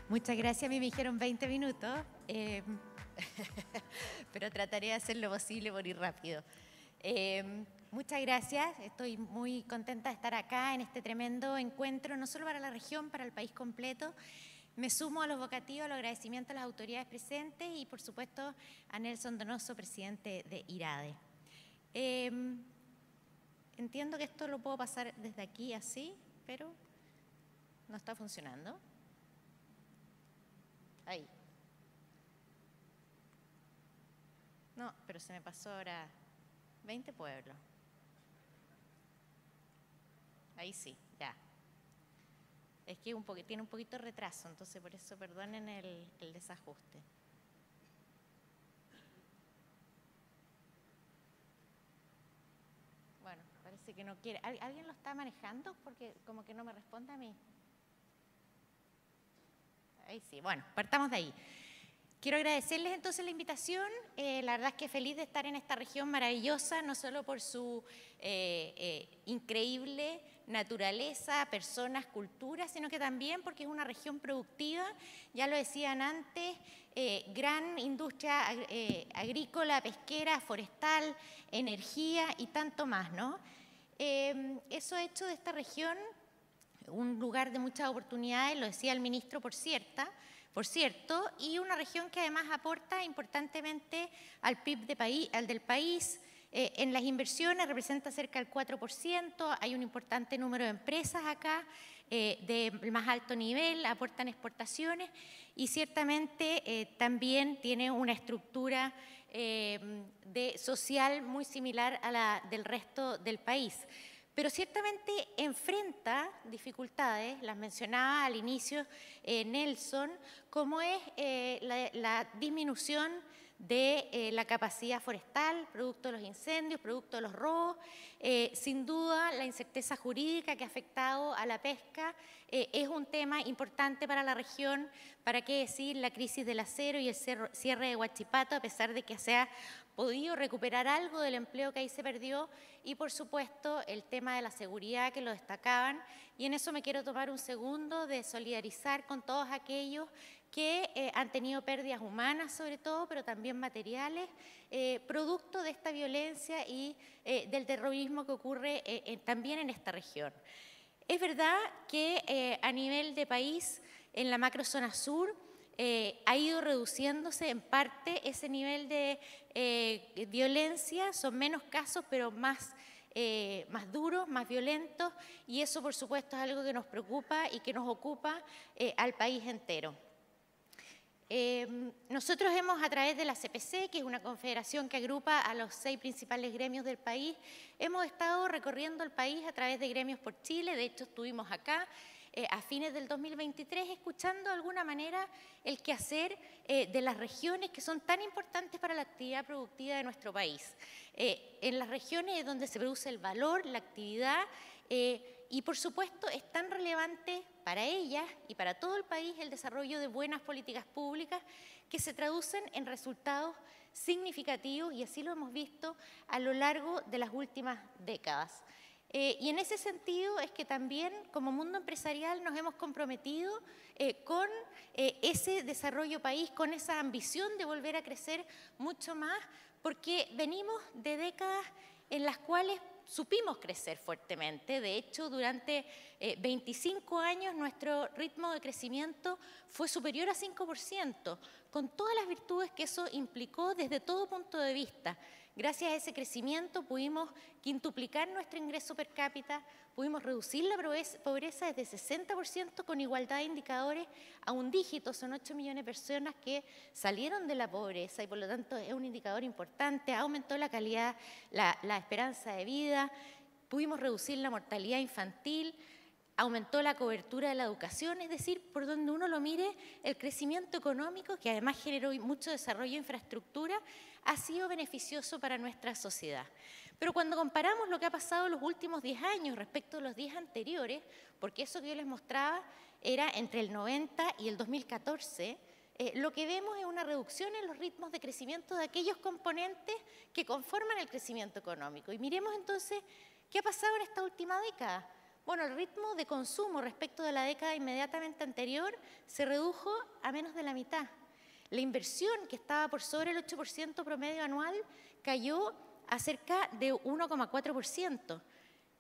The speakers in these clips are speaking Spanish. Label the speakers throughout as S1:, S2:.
S1: Muchas gracias, a mí me dijeron 20 minutos, pero trataré de hacer lo posible por ir rápido. Muchas gracias, estoy muy contenta de estar acá en este tremendo encuentro, no solo para la región, para el país completo. Me sumo a los vocativos, a los agradecimientos a las autoridades presentes y, por supuesto, a Nelson Donoso, presidente de IRADE. Entiendo que esto lo puedo pasar desde aquí así, pero no está funcionando. Ahí. No, pero se me pasó ahora 20 pueblos. Ahí sí, ya. Es que tiene un poquito de retraso, entonces por eso perdonen el desajuste. Bueno, parece que no quiere. ¿Alguien lo está manejando? Porque como que no me responde a mí. Ahí sí, bueno, partamos de ahí. Quiero agradecerles entonces la invitación. La verdad es que feliz de estar en esta región maravillosa, no solo por su increíble naturaleza, personas, culturas, sino que también porque es una región productiva, ya lo decían antes, gran industria agrícola, pesquera, forestal, energía y tanto más, ¿no? Eso ha hecho de esta región un lugar de muchas oportunidades, lo decía el ministro, por cierto, y una región que además aporta importantemente al PIB del país. En las inversiones representa cerca del 4%, hay un importante número de empresas acá de más alto nivel, aportan exportaciones y ciertamente también tiene una estructura social muy similar a la del resto del país. Pero ciertamente enfrenta dificultades, las mencionaba al inicio Nelson, como es la disminución de la capacidad forestal, producto de los incendios, producto de los robos, sin duda la incerteza jurídica que ha afectado a la pesca es un tema importante para la región, para qué decir la crisis del acero y el cierre de Huachipato, a pesar de que se ha podido recuperar algo del empleo que ahí se perdió y por supuesto el tema de la seguridad que lo destacaban y en eso me quiero tomar un segundo de solidarizar con todos aquellos que han tenido pérdidas humanas sobre todo, pero también materiales, producto de esta violencia y del terrorismo que ocurre también en esta región. Es verdad que a nivel de país, en la macrozona sur, ha ido reduciéndose en parte ese nivel de violencia, son menos casos, pero más duros, más violentos, y eso por supuesto es algo que nos preocupa y que nos ocupa al país entero. Nosotros hemos, a través de la CPC, que es una confederación que agrupa a los 6 principales gremios del país, hemos estado recorriendo el país a través de Gremios por Chile. De hecho, estuvimos acá a fines del 2023 escuchando de alguna manera el quehacer de las regiones que son tan importantes para la actividad productiva de nuestro país. En las regiones donde se produce el valor, la actividad, y por supuesto es tan relevante para ellas y para todo el país el desarrollo de buenas políticas públicas que se traducen en resultados significativos y así lo hemos visto a lo largo de las últimas décadas. Y en ese sentido es que también como mundo empresarial nos hemos comprometido con ese desarrollo país, con esa ambición de volver a crecer mucho más, porque venimos de décadas en las cuales supimos crecer fuertemente. De hecho, durante 25 años nuestro ritmo de crecimiento fue superior a 5%, con todas las virtudes que eso implicó desde todo punto de vista. Gracias a ese crecimiento pudimos quintuplicar nuestro ingreso per cápita, pudimos reducir la pobreza desde 60% con igualdad de indicadores a un dígito, son 8 millones de personas que salieron de la pobreza y por lo tanto es un indicador importante, aumentó la calidad, la esperanza de vida, pudimos reducir la mortalidad infantil, aumentó la cobertura de la educación, es decir, por donde uno lo mire, el crecimiento económico, que además generó mucho desarrollo de infraestructura, ha sido beneficioso para nuestra sociedad. Pero cuando comparamos lo que ha pasado en los últimos 10 años respecto a los 10 anteriores, porque eso que yo les mostraba era entre el 90 y el 2014, lo que vemos es una reducción en los ritmos de crecimiento de aquellos componentes que conforman el crecimiento económico. Y miremos entonces qué ha pasado en esta última década. Bueno, el ritmo de consumo respecto de la década inmediatamente anterior se redujo a menos de la mitad. La inversión, que estaba por sobre el 8% promedio anual, cayó a cerca de 1,4%.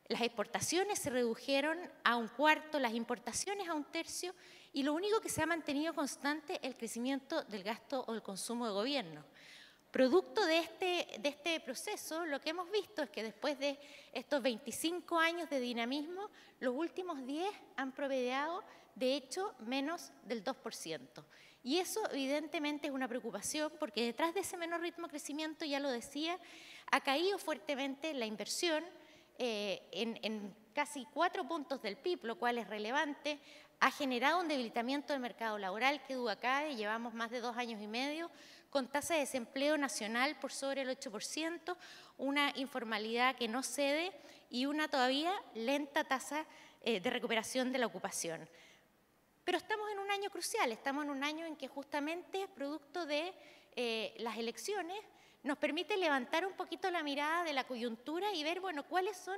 S1: Las exportaciones se redujeron a un cuarto, las importaciones a un tercio, y lo único que se ha mantenido constante es el crecimiento del gasto o del consumo de gobierno. Producto de este proceso, lo que hemos visto es que después de estos 25 años de dinamismo, los últimos 10 han promediado, de hecho, menos del 2%. Y eso evidentemente es una preocupación porque detrás de ese menor ritmo de crecimiento, ya lo decía, ha caído fuertemente la inversión en casi 4 puntos del PIB, lo cual es relevante. Ha generado un debilitamiento del mercado laboral que duda cabe, llevamos más de 2 años y medio con tasa de desempleo nacional por sobre el 8%, una informalidad que no cede y una todavía lenta tasa de recuperación de la ocupación. Pero estamos en un año crucial, estamos en un año en que justamente, producto de las elecciones, nos permite levantar un poquito la mirada de la coyuntura y ver, bueno, cuáles son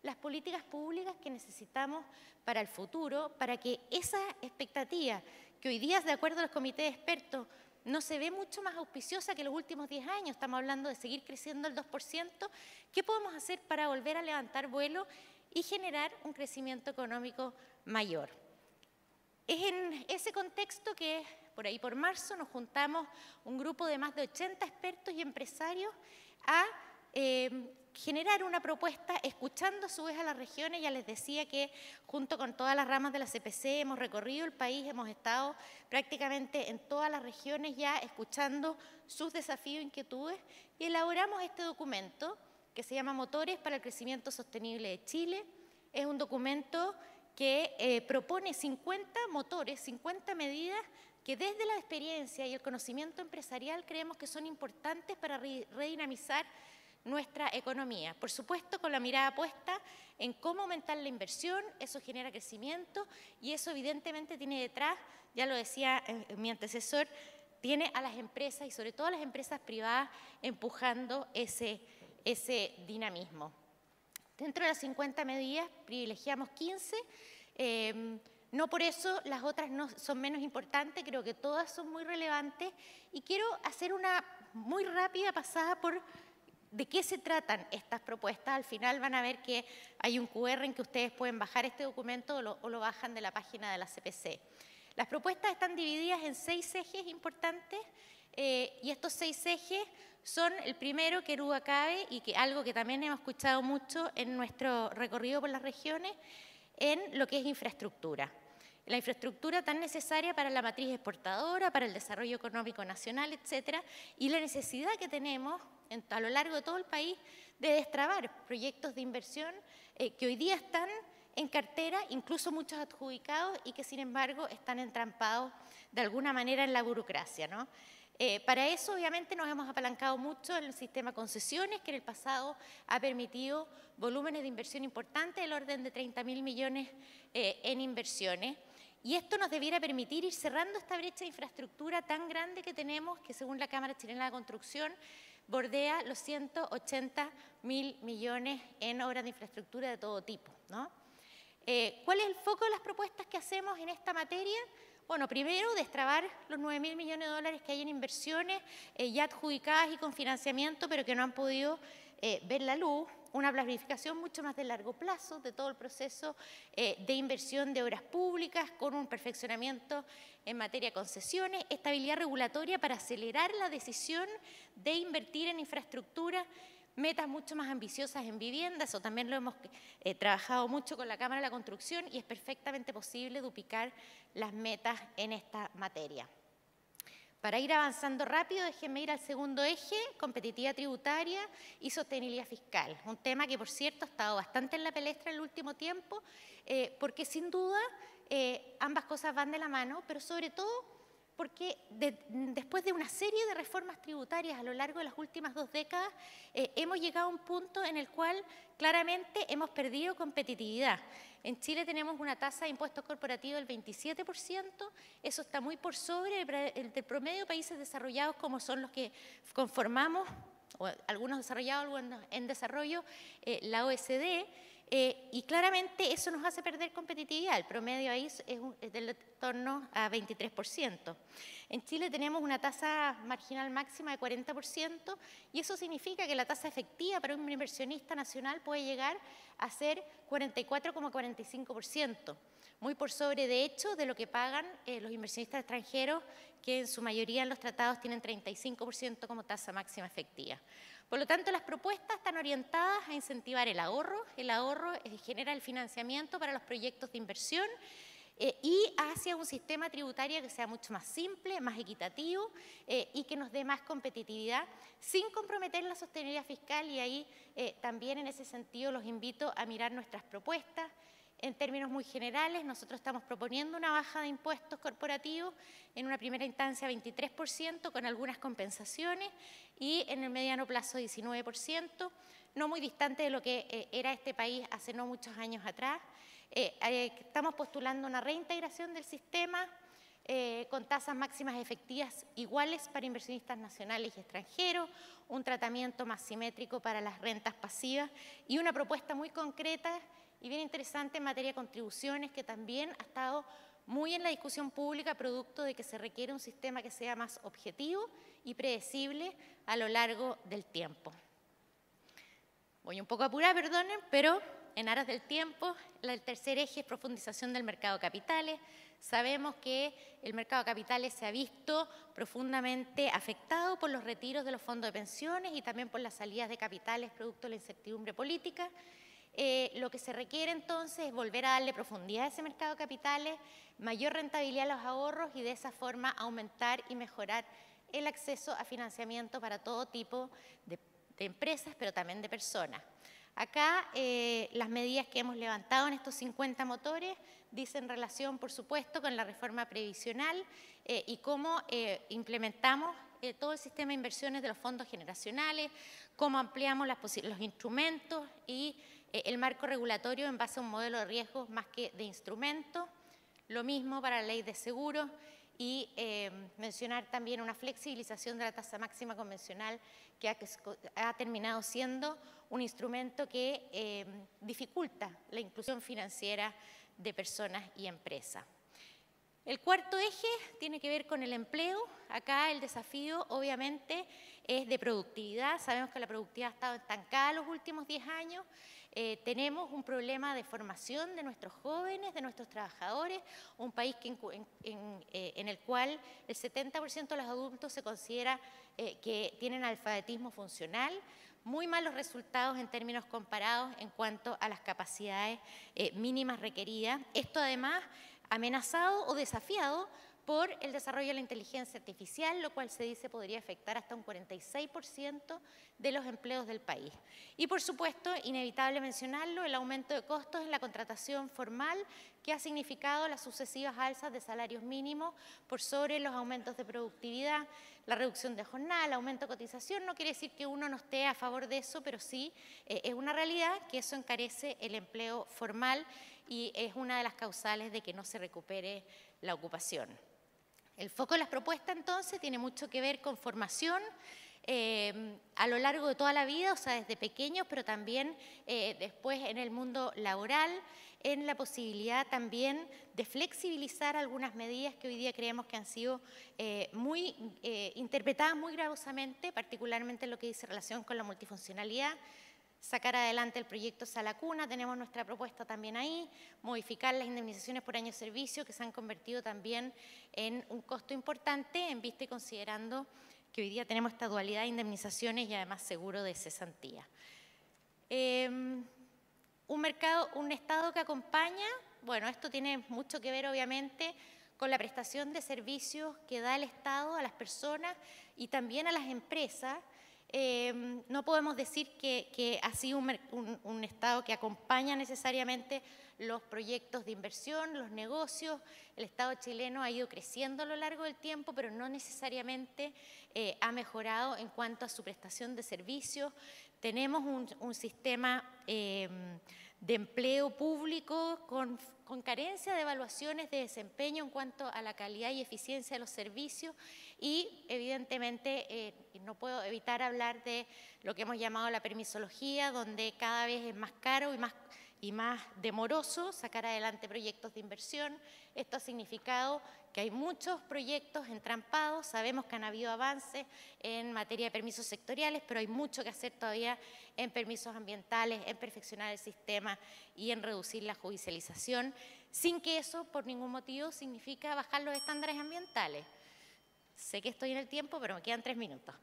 S1: las políticas públicas que necesitamos para el futuro, para que esa expectativa, que hoy día, de acuerdo a los comités de expertos, no se ve mucho más auspiciosa que los últimos 10 años, estamos hablando de seguir creciendo el 2%, ¿qué podemos hacer para volver a levantar vuelo y generar un crecimiento económico mayor? Es en ese contexto que por ahí por marzo nos juntamos un grupo de más de 80 expertos y empresarios a generar una propuesta, escuchando a su vez a las regiones. Ya les decía que junto con todas las ramas de la CPC hemos recorrido el país, hemos estado prácticamente en todas las regiones ya escuchando sus desafíos e inquietudes y elaboramos este documento que se llama Motores para el Crecimiento Sostenible de Chile. Es un documento que propone 50 motores, 50 medidas que desde la experiencia y el conocimiento empresarial creemos que son importantes para redinamizar nuestra economía. Por supuesto, con la mirada puesta en cómo aumentar la inversión, eso genera crecimiento y eso evidentemente tiene detrás, ya lo decía mi antecesor, tiene a las empresas y sobre todo a las empresas privadas empujando ese dinamismo. Dentro de las 50 medidas privilegiamos 15, no por eso las otras no son menos importantes, creo que todas son muy relevantes y quiero hacer una muy rápida pasada por de qué se tratan estas propuestas. Al final van a ver que hay un QR en que ustedes pueden bajar este documento o lo bajan de la página de la CPC. Las propuestas están divididas en 6 ejes importantes y estos 6 ejes son el primero, que duda cabe, y que algo que también hemos escuchado mucho en nuestro recorrido por las regiones, en lo que es infraestructura. La infraestructura tan necesaria para la matriz exportadora, para el desarrollo económico nacional, etcétera, y la necesidad que tenemos a lo largo de todo el país de destrabar proyectos de inversión que hoy día están en cartera, incluso muchos adjudicados y que sin embargo están entrampados de alguna manera en la burocracia, ¿no? Para eso obviamente nos hemos apalancado mucho en el sistema concesiones, que en el pasado ha permitido volúmenes de inversión importantes del orden de 30.000 millones en inversiones. Y esto nos debiera permitir ir cerrando esta brecha de infraestructura tan grande que tenemos, que según la Cámara Chilena de Construcción bordea los 180.000 millones en obras de infraestructura de todo tipo, ¿no? ¿Cuál es el foco de las propuestas que hacemos en esta materia? Bueno, primero, destrabar los 9.000 millones de dólares que hay en inversiones ya adjudicadas y con financiamiento, pero que no han podido ver la luz. Una planificación mucho más de largo plazo de todo el proceso de inversión de obras públicas, con un perfeccionamiento en materia de concesiones, estabilidad regulatoria para acelerar la decisión de invertir en infraestructura, metas mucho más ambiciosas en vivienda, eso también lo hemos trabajado mucho con la Cámara de la Construcción y es perfectamente posible duplicar las metas en esta materia. Para ir avanzando rápido, déjenme ir al segundo eje, competitividad tributaria y sostenibilidad fiscal. Un tema que, por cierto, ha estado bastante en la palestra en el último tiempo, porque sin duda ambas cosas van de la mano, pero sobre todo porque después de una serie de reformas tributarias a lo largo de las últimas 2 décadas, hemos llegado a un punto en el cual claramente hemos perdido competitividad. En Chile tenemos una tasa de impuestos corporativos del 27%, eso está muy por sobre el del promedio de países desarrollados como son los que conformamos, o algunos desarrollados, algunos en desarrollo, la OECD. y claramente eso nos hace perder competitividad. El promedio ahí es del torno a 23%. En Chile tenemos una tasa marginal máxima de 40% y eso significa que la tasa efectiva para un inversionista nacional puede llegar a ser 44,45%, muy por sobre, de hecho, de lo que pagan los inversionistas extranjeros, que en su mayoría en los tratados tienen 35% como tasa máxima efectiva. Por lo tanto, las propuestas están orientadas a incentivar el ahorro genera el financiamiento para los proyectos de inversión y hacia un sistema tributario que sea mucho más simple, más equitativo y que nos dé más competitividad sin comprometer la sostenibilidad fiscal, y ahí también en ese sentido los invito a mirar nuestras propuestas. En términos muy generales, nosotros estamos proponiendo una baja de impuestos corporativos en una primera instancia 23% con algunas compensaciones y en el mediano plazo 19%, no muy distante de lo que era este país hace no muchos años atrás. Estamos postulando una reintegración del sistema con tasas máximas efectivas iguales para inversionistas nacionales y extranjeros, un tratamiento más simétrico para las rentas pasivas y una propuesta muy concreta y bien interesante en materia de contribuciones, que también ha estado muy en la discusión pública, producto de que se requiere un sistema que sea más objetivo y predecible a lo largo del tiempo. Voy un poco apurada, perdonen, pero en aras del tiempo, el tercer eje es profundización del mercado de capitales. Sabemos que el mercado de capitales se ha visto profundamente afectado por los retiros de los fondos de pensiones y también por las salidas de capitales producto de la incertidumbre política. Lo que se requiere entonces es volver a darle profundidad a ese mercado de capitales, mayor rentabilidad a los ahorros y de esa forma aumentar y mejorar el acceso a financiamiento para todo tipo de empresas, pero también de personas. Acá las medidas que hemos levantado en estos 50 motores dicen relación, por supuesto, con la reforma previsional y cómo implementamos todo el sistema de inversiones de los fondos generacionales, cómo ampliamos los instrumentos y el marco regulatorio en base a un modelo de riesgos más que de instrumentos. Lo mismo para la ley de seguros y mencionar también una flexibilización de la tasa máxima convencional que ha terminado siendo un instrumento que dificulta la inclusión financiera de personas y empresas. El cuarto eje tiene que ver con el empleo. Acá el desafío obviamente es de productividad. Sabemos que la productividad ha estado estancada los últimos 10 años. Tenemos un problema de formación de nuestros jóvenes, de nuestros trabajadores, un país en el cual el 70% de los adultos se considera que tienen alfabetismo funcional, muy malos resultados en términos comparados en cuanto a las capacidades mínimas requeridas. Esto además amenazado o desafiado por el desarrollo de la inteligencia artificial, lo cual se dice podría afectar hasta un 46% de los empleos del país. Y por supuesto, inevitable mencionarlo, el aumento de costos en la contratación formal que ha significado las sucesivas alzas de salarios mínimos por sobre los aumentos de productividad, la reducción de jornada, el aumento de cotización. No quiere decir que uno no esté a favor de eso, pero sí es una realidad que eso encarece el empleo formal y es una de las causales de que no se recupere la ocupación. El foco de las propuestas entonces tiene mucho que ver con formación a lo largo de toda la vida, o sea, desde pequeños, pero también después en el mundo laboral, en la posibilidad también de flexibilizar algunas medidas que hoy día creemos que han sido interpretadas muy gravosamente, particularmente en lo que dice relación con la multifuncionalidad. Sacar adelante el proyecto Sala Cuna, tenemos nuestra propuesta también ahí, modificar las indemnizaciones por año de servicio que se han convertido también en un costo importante en vista y considerando que hoy día tenemos esta dualidad de indemnizaciones y además seguro de cesantía. Un Estado que acompaña, bueno, esto tiene mucho que ver obviamente con la prestación de servicios que da el Estado a las personas y también a las empresas. No podemos decir que ha sido un Estado que acompaña necesariamente los proyectos de inversión, los negocios. El Estado chileno ha ido creciendo a lo largo del tiempo, pero no necesariamente ha mejorado en cuanto a su prestación de servicios. Tenemos un sistema de empleo público con carencia de evaluaciones de desempeño en cuanto a la calidad y eficiencia de los servicios y evidentemente no puedo evitar hablar de lo que hemos llamado la permisología, donde cada vez es más caro y más demoroso sacar adelante proyectos de inversión. Esto ha significado que hay muchos proyectos entrampados, sabemos que han habido avances en materia de permisos sectoriales, pero hay mucho que hacer todavía en permisos ambientales, en perfeccionar el sistema y en reducir la judicialización, sin que eso por ningún motivo significa bajar los estándares ambientales. Sé que estoy en el tiempo, pero me quedan 3 minutos.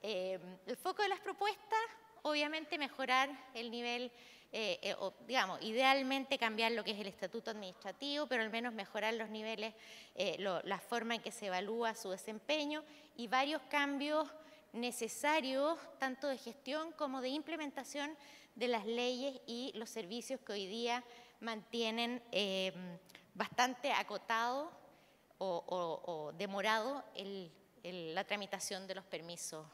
S1: El foco de las propuestas, obviamente mejorar el nivel, digamos, idealmente cambiar lo que es el estatuto administrativo, pero al menos mejorar los niveles, la forma en que se evalúa su desempeño y varios cambios necesarios, tanto de gestión como de implementación de las leyes y los servicios que hoy día mantienen bastante acotado o demorado la tramitación de los permisos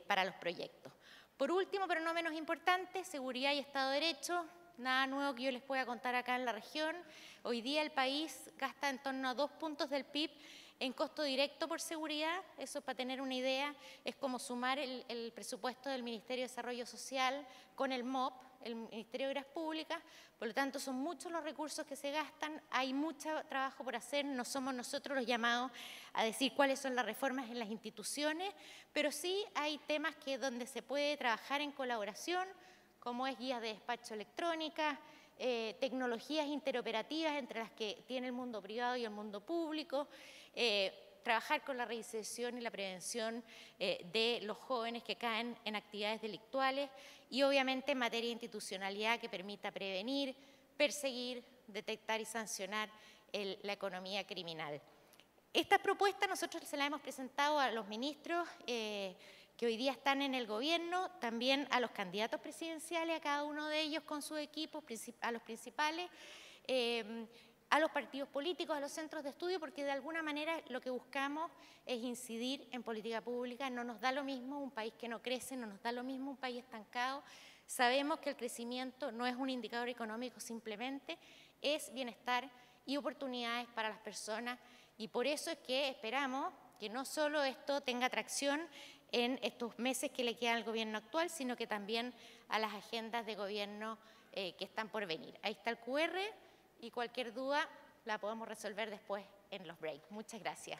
S1: para los proyectos. Por último, pero no menos importante, seguridad y Estado de Derecho. Nada nuevo que yo les pueda contar acá en la región. Hoy día el país gasta en torno a 2 puntos del PIB en costo directo por seguridad. Eso, para tener una idea, es como sumar el presupuesto del Ministerio de Desarrollo Social con el MOP, el Ministerio de Obras Públicas. Por lo tanto, son muchos los recursos que se gastan, hay mucho trabajo por hacer, no somos nosotros los llamados a decir cuáles son las reformas en las instituciones, pero sí hay temas donde se puede trabajar en colaboración, como es guías de despacho electrónica, tecnologías interoperativas entre las que tiene el mundo privado y el mundo público, trabajar con la reinserción y la prevención de los jóvenes que caen en actividades delictuales y obviamente en materia de institucionalidad que permita prevenir, perseguir, detectar y sancionar la economía criminal. Estas propuestas nosotros se las hemos presentado a los ministros que hoy día están en el gobierno, también a los candidatos presidenciales, a cada uno de ellos con sus equipos, a los principales, a los partidos políticos, a los centros de estudio, porque de alguna manera lo que buscamos es incidir en política pública. No nos da lo mismo un país que no crece, no nos da lo mismo un país estancado. Sabemos que el crecimiento no es un indicador económico simplemente, es bienestar y oportunidades para las personas, y por eso es que esperamos que no solo esto tenga atracción en estos meses que le quedan al gobierno actual, sino que también a las agendas de gobierno que están por venir. Ahí está el QR y cualquier duda la podemos resolver después en los breaks. Muchas gracias.